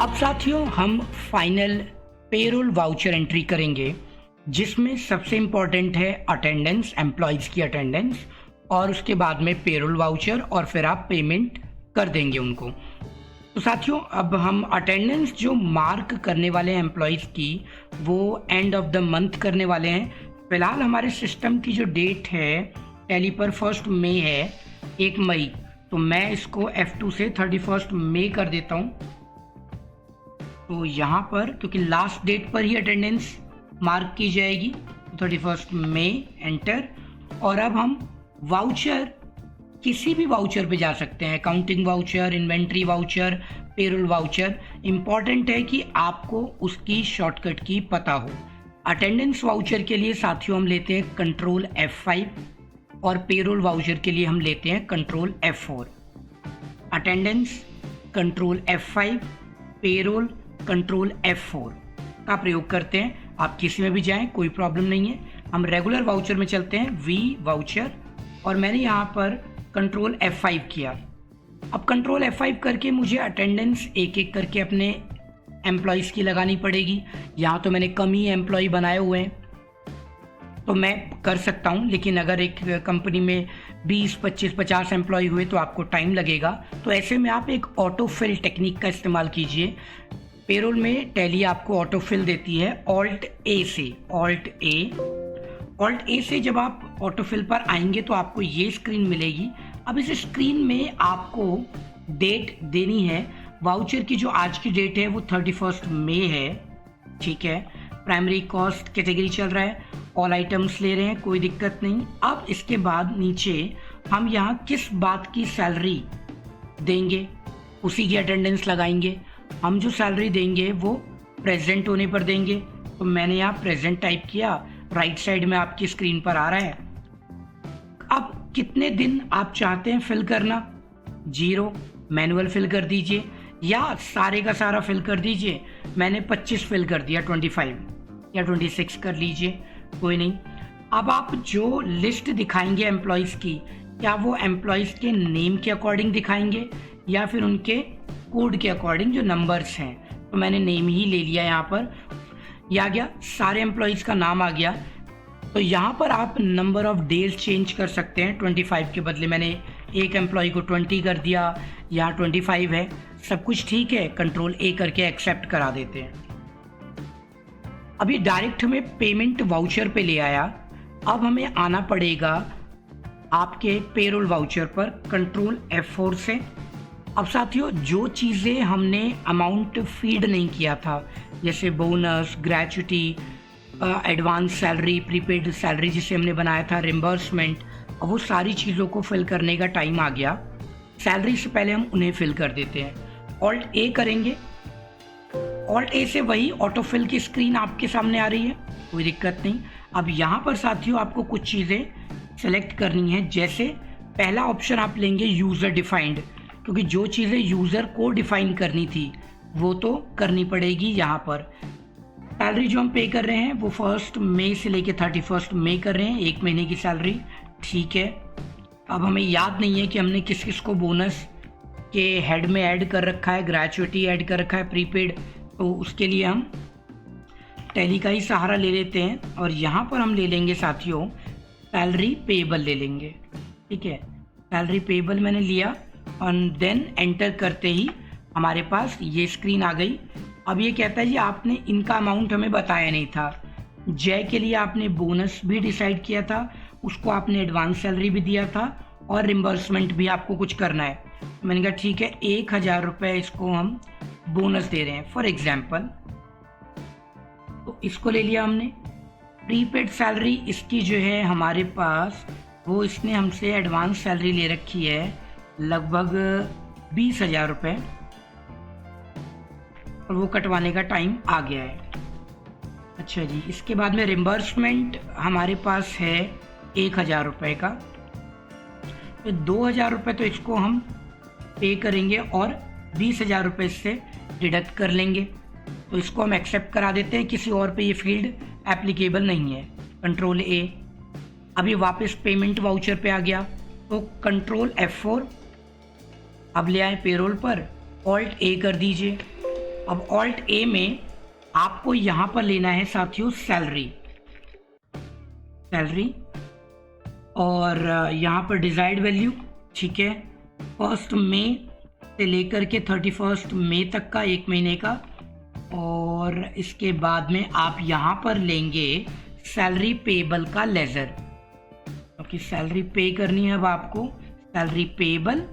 अब साथियों हम फाइनल पेरोल वाउचर एंट्री करेंगे, जिसमें सबसे इम्पॉर्टेंट है अटेंडेंस, एम्प्लॉयज़ की अटेंडेंस, और उसके बाद में पेरोल वाउचर, और फिर आप पेमेंट कर देंगे उनको। तो साथियों अब हम अटेंडेंस जो मार्क करने वाले हैं एम्प्लॉयज़ की, वो एंड ऑफ द मंथ करने वाले हैं। फ़िलहाल हमारे सिस्टम की जो डेट है टैली पर 1 मई है, 1 मई, तो मैं इसको F2 से 31 मई कर देता हूँ। तो यहाँ पर क्योंकि लास्ट डेट पर ही अटेंडेंस मार्क की जाएगी, 31 मई एंटर। और अब हम वाउचर, किसी भी वाउचर पे जा सकते हैं, accounting voucher, inventory voucher, payroll voucher. Important है कि आपको उसकी शॉर्टकट की पता हो। अटेंडेंस वाउचर के लिए साथियों हम लेते हैं कंट्रोल F5 और पेरोल वाउचर के लिए हम लेते हैं control F4। Attendance control F5, payroll control F4 का प्रयोग करते हैं। आप किसी में भी जाएं, कोई प्रॉब्लम नहीं है। हम रेगुलर वाउचर में चलते हैं, V वाउचर, और मैंने यहाँ पर कंट्रोल F5 किया। अब कंट्रोल F5 करके मुझे अटेंडेंस एक एक करके अपने एम्प्लॉयज़ की लगानी पड़ेगी। यहाँ तो मैंने कम ही एम्प्लॉय बनाए हुए हैं तो मैं कर सकता हूँ, लेकिन अगर एक कंपनी में 20, 25, 50 एम्प्लॉय हुए तो आपको टाइम लगेगा। तो ऐसे में आप एक ऑटो फिल टेक्निक का इस्तेमाल कीजिए। पेरोल में टैली आपको ऑटो फिल देती है ऑल्ट ए से जब आप ऑटो फिल पर आएंगे तो आपको ये स्क्रीन मिलेगी। अब इस स्क्रीन में आपको डेट देनी है। वाउचर की जो आज की डेट है वो 31 मई है, ठीक है। प्राइमरी कॉस्ट कैटेगरी चल रहा है, ऑल आइटम्स ले रहे हैं, कोई दिक्कत नहीं। अब इसके बाद नीचे हम यहाँ किस बात की सैलरी देंगे उसी की अटेंडेंस लगाएंगे। हम जो सैलरी देंगे वो प्रेजेंट होने पर देंगे, तो मैंने यहाँ प्रेजेंट टाइप किया, राइट साइड में आपकी स्क्रीन पर आ रहा है। अब कितने दिन आप चाहते हैं फिल करना, 0 मैनुअल फिल कर दीजिए या सारे का सारा फिल कर दीजिए। मैंने 25 फिल कर दिया, 25 या 26 कर लीजिए, कोई नहीं। अब आप जो लिस्ट दिखाएंगे एम्प्लॉयज़ की, क्या वो एम्प्लॉयज़ के नेम के अकॉर्डिंग दिखाएंगे या फिर उनके कोड के अकॉर्डिंग जो नंबर्स हैं। तो मैंने नेम ही ले लिया, यहाँ पर ये आ गया, सारे एम्प्लॉयज़ का नाम आ गया। तो यहाँ पर आप नंबर ऑफ डेज चेंज कर सकते हैं। 25 के बदले मैंने एक एम्प्लॉय को 20 कर दिया, यहाँ 25 है, सब कुछ ठीक है। कंट्रोल A करके एक्सेप्ट करा देते हैं। अब ये डायरेक्ट हमें पेमेंट वाउचर पे ले आया। अब हमें आना पड़ेगा आपके पेरोल वाउचर पर कंट्रोल F4 से। अब साथियों जो चीज़ें हमने अमाउंट फीड नहीं किया था, जैसे bonus, gratuity, advance salary, prepaid salary जिसे हमने बनाया था, रिम्बर्समेंट, वो सारी चीज़ों को फिल करने का टाइम आ गया। सैलरी से पहले हम उन्हें फिल कर देते हैं। ऑल्ट A करेंगे, ऑल्ट A से वही ऑटो फिल की स्क्रीन आपके सामने आ रही है, कोई दिक्कत नहीं। अब यहाँ पर साथियों आपको कुछ चीज़ें सेलेक्ट करनी है। जैसे पहला ऑप्शन आप लेंगे यूज़र डिफाइंड, क्योंकि जो चीज़ें यूज़र को डिफाइन करनी थी वो तो करनी पड़ेगी। यहाँ पर सैलरी जो हम पे कर रहे हैं वो 1 मई से लेके 31 मई कर रहे हैं, 1 महीने की सैलरी, ठीक है। अब हमें याद नहीं है कि हमने किस किस को बोनस के हेड में ऐड कर रखा है, ग्रेच्युटी ऐड कर रखा है, प्रीपेड, तो उसके लिए हम टैली का ही सहारा ले लेते हैं। और यहाँ पर हम ले लेंगे साथियों सैलरी पेएबल ले लेंगे, ठीक है। सैलरी पेएबल मैंने लिया और देन एंटर करते ही हमारे पास ये स्क्रीन आ गई। अब ये कहता है जी आपने इनका अमाउंट हमें बताया नहीं था। जय के लिए आपने बोनस भी डिसाइड किया था, उसको आपने एडवांस सैलरी भी दिया था और रिम्बर्समेंट भी आपको कुछ करना है। मैंने कहा ठीक है, 1000 रुपये इसको हम बोनस दे रहे हैं फॉर एग्जाम्पल, तो इसको ले लिया हमने। प्रीपेड सैलरी इसकी जो है हमारे पास, वो इसने हमसे एडवांस सैलरी ले रखी है लगभग 20,000 रुपये, और वो कटवाने का टाइम आ गया है। अच्छा जी, इसके बाद में रिम्बर्समेंट हमारे पास है 1000 रुपये का, तो 2000 रुपये तो इसको हम पे करेंगे और 20,000 रुपये इससे डिडक्ट कर लेंगे। तो इसको हम एक्सेप्ट करा देते हैं, किसी और पे ये फील्ड एप्लीकेबल नहीं है। Control A। अब ये वापस पेमेंट वाउचर पे आ गया, तो कंट्रोल F4 अब ले आए पेरोल पर, ऑल्ट A कर दीजिए। अब ऑल्ट ए में आपको यहाँ पर लेना है साथियों सैलरी, और यहाँ पर डिजायर्ड वैल्यू, ठीक है, 1 मई से लेकर के 31 मई तक का 1 महीने का। और इसके बाद में आप यहाँ पर लेंगे सैलरी पेबल का लेजर, क्योंकि सैलरी पे करनी है अब आपको। सैलरी पेबल,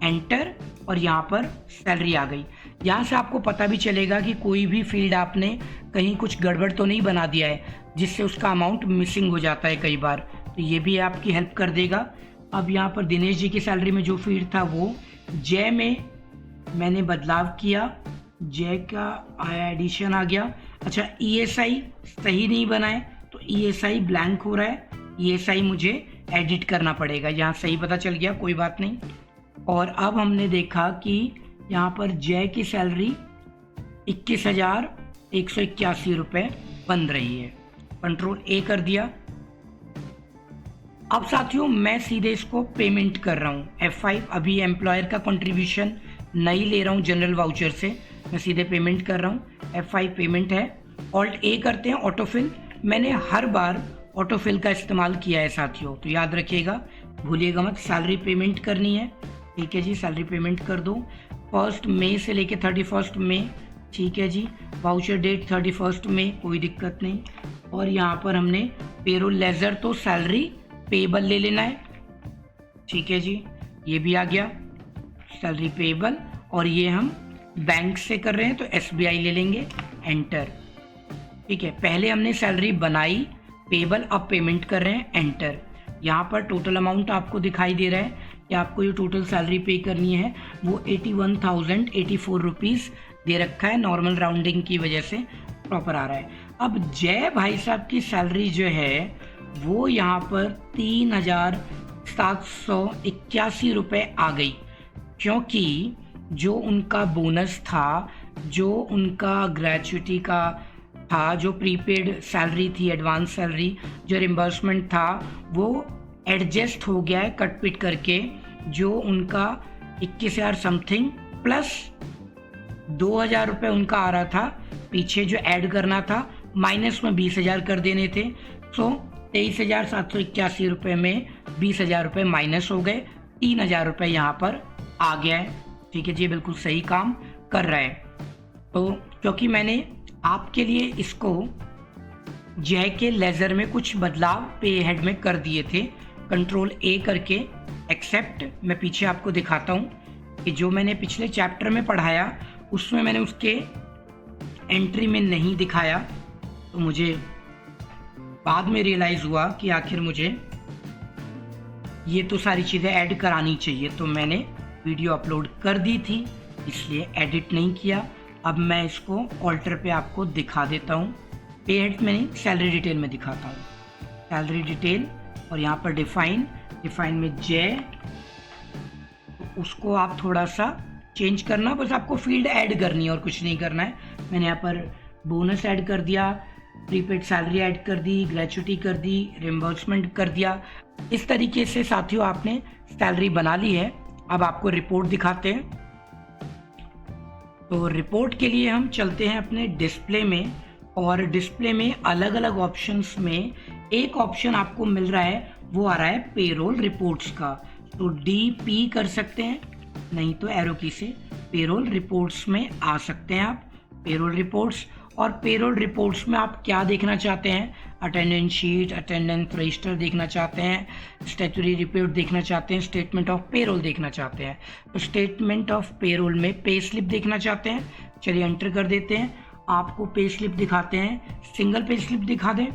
एंटर, और यहाँ पर सैलरी आ गई। यहाँ से आपको पता भी चलेगा कि कोई भी फील्ड आपने कहीं कुछ गड़बड़ तो नहीं बना दिया है, जिससे उसका अमाउंट मिसिंग हो जाता है कई बार, तो ये भी आपकी हेल्प कर देगा। अब यहाँ पर दिनेश जी की सैलरी में जो फील्ड था वो जय में मैंने बदलाव किया, जय का एडिशन आ गया। अच्छा, ईएसआई सही नहीं बना है, तो ईएसआई ब्लैंक हो रहा है, ईएसआई मुझे एडिट करना पड़ेगा। यहाँ सही पता चल गया, कोई बात नहीं। और अब हमने देखा कि यहाँ पर जय की सैलरी 21,181 रुपये बन रही है, कंट्रोल ए कर दिया। अब साथियों मैं सीधे इसको पेमेंट कर रहा हूँ F5। अभी एम्प्लॉयर का कंट्रीब्यूशन नहीं ले रहा हूँ जनरल वाउचर से, मैं सीधे पेमेंट कर रहा हूँ। F5 पेमेंट है। ऑल्ट ए करते हैं ऑटोफिल। मैंने हर बार ऑटोफिल का इस्तेमाल किया है साथियों, तो याद रखिएगा, भूलिएगा मत। सैलरी पेमेंट करनी है, ठीक है जी, सैलरी पेमेंट कर दो 1 मई से लेके 31 मई, ठीक है जी। वाउचर डेट 31 मई, कोई दिक्कत नहीं। और यहाँ पर हमने पेरोल लेजर तो सैलरी पेबल ले लेना है, ठीक है जी, ये भी आ गया सैलरी पेबल। और ये हम बैंक से कर रहे हैं तो SBI ले लेंगे, एंटर, ठीक है। पहले हमने सैलरी बनाई, पेबल, अब पेमेंट कर रहे हैं, एंटर। यहाँ पर टोटल अमाउंट आपको दिखाई दे रहा है कि आपको ये टोटल सैलरी पे करनी है, वो 81,084 रुपीज़ दे रखा है, नॉर्मल राउंडिंग की वजह से प्रॉपर आ रहा है। अब जय भाई साहब की सैलरी जो है वो यहाँ पर 3,781 रुपये आ गई, क्योंकि जो उनका बोनस था, जो उनका ग्रेचुइटी का था, जो प्रीपेड सैलरी थी, एडवांस सैलरी, जो रिम्बर्समेंट था, वो एडजस्ट हो गया है कट पिट करके। जो उनका 21,000 समथिंग प्लस 2,000 रुपये उनका आ रहा था, पीछे जो ऐड करना था माइनस में 20,000 कर देने थे, सो 23,781 रुपये में 20,000 रुपये माइनस हो गए, 3,000 रुपये यहाँ पर आ गया है, ठीक है जी, बिल्कुल सही काम कर रहा है। तो क्योंकि मैंने आपके लिए इसको जय के लेजर में कुछ बदलाव पे हेड में कर दिए थे, कंट्रोल ए करके एक्सेप्ट। मैं पीछे आपको दिखाता हूँ कि जो मैंने पिछले चैप्टर में पढ़ाया उसमें मैंने उसके एंट्री में नहीं दिखाया, तो मुझे बाद में रियलाइज़ हुआ कि आखिर मुझे ये तो सारी चीज़ें ऐड करानी चाहिए, तो मैंने वीडियो अपलोड कर दी थी, इसलिए एडिट नहीं किया। अब मैं इसको ऑल्टर पे आपको दिखा देता हूँ, पे हेड में नहीं, सैलरी डिटेल में दिखाता हूँ। सैलरी डिटेल और यहाँ पर डिफाइन में जय, तो उसको आप थोड़ा सा चेंज करना, बस आपको फील्ड ऐड करनी है और कुछ नहीं करना है। मैंने यहाँ पर बोनस ऐड कर दिया, प्रीपेड सैलरी ऐड कर दी, ग्रेचुइटी कर दी, रिम्बर्समेंट कर दिया। इस तरीके से साथियों आपने सैलरी बना ली है। अब आपको रिपोर्ट दिखाते हैं। तो रिपोर्ट के लिए हम चलते हैं अपने डिस्प्ले में, और डिस्प्ले में अलग अलग ऑप्शंस में एक ऑप्शन आपको मिल रहा है, वो आ रहा है पेरोल रिपोर्ट्स का। तो DP कर सकते हैं, नहीं तो एरो की से पेरोल रिपोर्ट्स में आ सकते हैं आप, पेरोल रिपोर्ट्स। और पेरोल रिपोर्ट्स में आप क्या देखना चाहते हैं, अटेंडेंस शीट, अटेंडेंस रजिस्टर देखना चाहते हैं, स्टैट्यूटरी रिपोर्ट देखना चाहते हैं, स्टेटमेंट ऑफ पेरोल देखना चाहते हैं। तो स्टेटमेंट ऑफ पेरोल में पे स्लिप देखना चाहते हैं, चलिए एंटर कर देते हैं। आपको पे स्लिप दिखाते हैं, सिंगल पे स्लिप दिखा दें,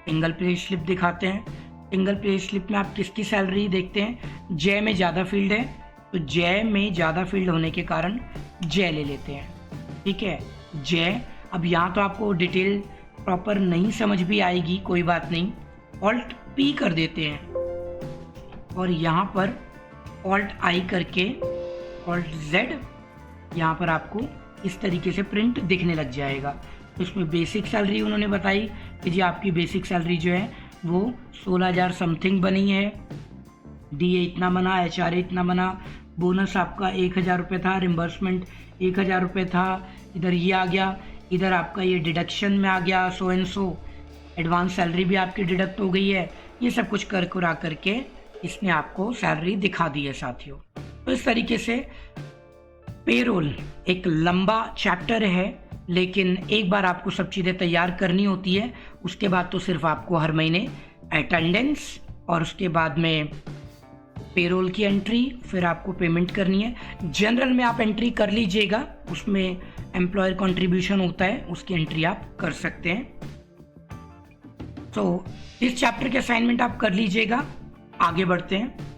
सिंगल पे स्लिप दिखाते हैं। सिंगल पे स्लिप में आप किसकी सैलरी देखते हैं, जय में ज़्यादा फील्ड है, तो जय में ज़्यादा फील्ड होने के कारण जय ले लेते हैं, ठीक है, जय। अब यहाँ तो आपको डिटेल प्रॉपर नहीं समझ भी आएगी, कोई बात नहीं, ऑल्ट P कर देते हैं और यहाँ पर ऑल्ट I करके ऑल्ट Z, यहाँ पर आपको इस तरीके से प्रिंट दिखने लग जाएगा। तो इसमें बेसिक सैलरी उन्होंने बताई कि जी आपकी बेसिक सैलरी जो है वो 16,000 समथिंग बनी है, DA इतना बना, HRA इतना बना, बोनस आपका 1,000 रुपये था, रिम्बर्समेंट 1,000 रुपये था, इधर ये आ गया, इधर आपका ये डिडक्शन में आ गया, so and so advance salary भी आपकी डिडक्ट हो गई है। ये सब कुछ कर कुरा करके इसने आपको सैलरी दिखा दी है साथियों। तो इस तरीके से पेरोल एक लंबा चैप्टर है, लेकिन एक बार आपको सब चीज़ें तैयार करनी होती है, उसके बाद तो सिर्फ आपको हर महीने अटेंडेंस और उसके बाद में पेरोल की एंट्री, फिर आपको पेमेंट करनी है। जनरल में आप एंट्री कर लीजिएगा, उसमें एम्प्लॉयर कंट्रीब्यूशन होता है, उसकी एंट्री आप कर सकते हैं। तो इस चैप्टर के असाइनमेंट आप कर लीजिएगा। आगे बढ़ते हैं।